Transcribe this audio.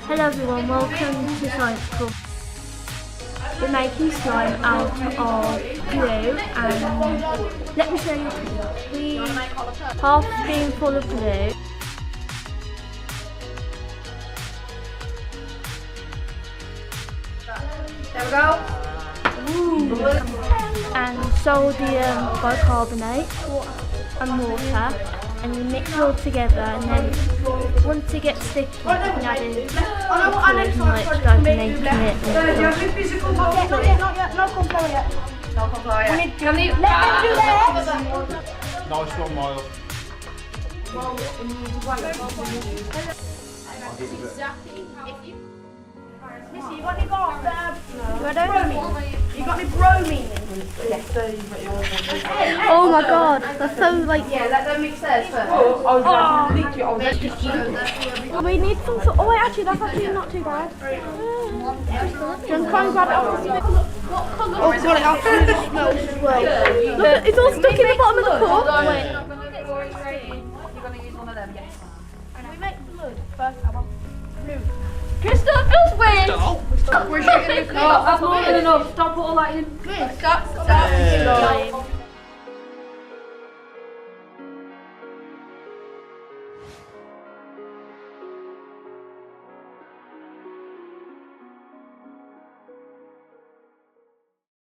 Hello everyone, welcome to Science Club. We're making slime out of glue and let me show you. We half a spoonful of glue. There we go. Ooh. And sodium bicarbonate and water, and you mix it all together, and then once it gets sticky you can add in liquid and like start making it. Not yet, no cornflour yet. No cornflour yet. Can they Let them do that. Nice one, Miles. Missy, you got any You got any bromine? Yes. Oh my god, that's so like. Yeah, let them mix theirs first. We need some sort. Oh wait, actually that's actually not too bad. Just try and grab it off. Oh god, it absolutely smells as well. Look, it's all stuck in the bottom of the cup. Wait. You're going to use one of them, yes. Can we make blood first? I want blue. Crystal feels weird. We're shooting. No, that's more than enough. Stop all that in. Stop.